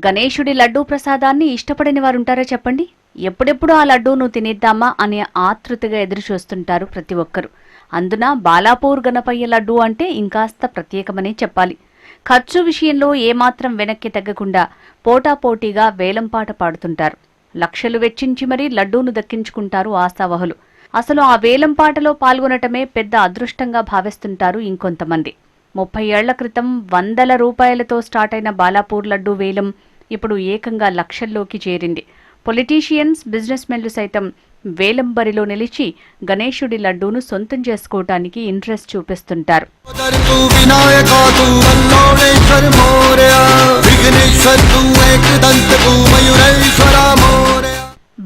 గణేశుడి లడ్డూ ప్రసాదాన్ని ఇష్టపడని వారుంటారా చెప్పండి. ఎప్పుడెప్పుడు ఆ లడ్డూను తినేద్దామా అనే ఆతృతగా ఎదురుచూస్తుంటారు ప్రతి ఒక్కరు. అందున బాలాపూర్ గణపయ్య లడ్డూ అంటే ఇంకాస్త ప్రత్యేకమనే చెప్పాలి. ఖర్చు విషయంలో ఏమాత్రం వెనక్కి తగ్గకుండా పోటాపోటీగా వేలంపాట పాడుతుంటారు. లక్షలు వెచ్చించి మరీ లడ్డూను దక్కించుకుంటారు ఆశావహులు. అసలు ఆ వేలంపాటలో పాల్గొనటమే పెద్ద అదృష్టంగా భావిస్తుంటారు ఇంకొంతమంది. 30 ఏళ్ల క్రితం వందల రూపాయలతో స్టార్ట్ అయిన బాలాపూర్ లడ్డూ వేలం ఇప్పుడు ఏకంగా లక్షల్లోకి చేరింది. పొలిటీషియన్స్, బిజినెస్ మెన్లు సైతం వేలం బరిలో నిలిచి గణేశుడి లడ్డూను సొంతం చేసుకోవటానికి ఇంట్రెస్ట్ చూపిస్తుంటారు.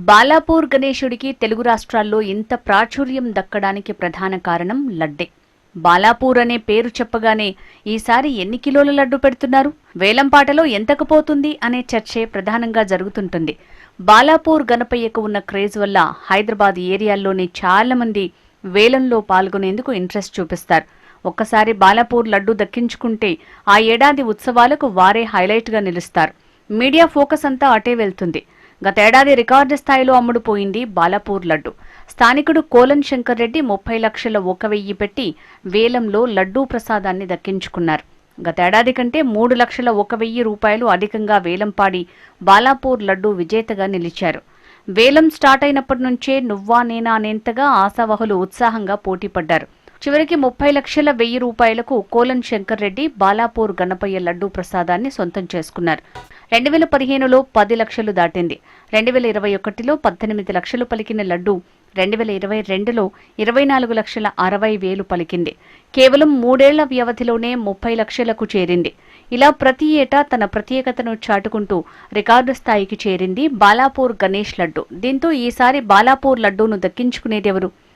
బాలాపూర్ గణేశుడికి తెలుగు రాష్ట్రాల్లో ఇంత ప్రాచుర్యం దక్కడానికి ప్రధాన కారణం లడ్డే. బాలాపూర్ అనే పేరు చెప్పగానే ఈసారి ఎన్ని కిలోల లడ్డు పెడుతున్నారు, వేలంపాటలో ఎంతకు పోతుంది అనే చర్చే ప్రధానంగా జరుగుతుంటుంది. బాలాపూర్ గణపయ్యకు ఉన్న క్రేజ్ వల్ల హైదరాబాద్ ఏరియాల్లోని చాలా మంది వేలంలో పాల్గొనేందుకు ఇంట్రెస్ట్ చూపిస్తారు. ఒక్కసారి బాలాపూర్ లడ్డు దక్కించుకుంటే ఆ ఏడాది ఉత్సవాలకు వారే హైలైట్గా నిలుస్తారు. మీడియా ఫోకస్ అంతా అటే వెళ్తుంది. గతేడాది రికార్డు స్థాయిలో అమ్ముడుపోయింది బాలాపూర్ లడ్డు. స్థానికుడు కోలన్ శంకర్ రెడ్డి 30 లక్షల 1,000 పెట్టి వేలంలో లడ్డూ ప్రసాదాన్ని దక్కించుకున్నారు. గతేడాది కంటే 3 లక్షల 1,000 రూపాయలు అధికంగా వేలంపాడి బాలాపూర్ లడ్డూ విజేతగా నిలిచారు. వేలం స్టార్ట్ అయినప్పటి నుంచే నువ్వా నేనా అనేంతగా ఆశావహులు ఉత్సాహంగా పోటీపడ్డారు. చివరికి 30 లక్షల 1,000 రూపాయలకు కోలన్ శంకర్ రెడ్డి బాలాపూర్ గణపయ్య లడ్డూ ప్రసాదాన్ని సొంతం చేసుకున్నారు. 2015లో 10 లక్షలు దాటింది. 2021లో 18 లక్షలు పలికిన లడ్డూ 2022లో 24,60,000 పలికింది. కేవలం 3 ఏళ్ల వ్యవధిలోనే 30 లక్షలకు చేరింది. ఇలా ప్రతి ఏటా తన ప్రత్యేకతను చాటుకుంటూ రికార్డు స్థాయికి చేరింది బాలాపూర్ గణేష్ లడ్డు. దీంతో ఈసారి బాలాపూర్ లడ్డూను దక్కించుకునేదెవరు?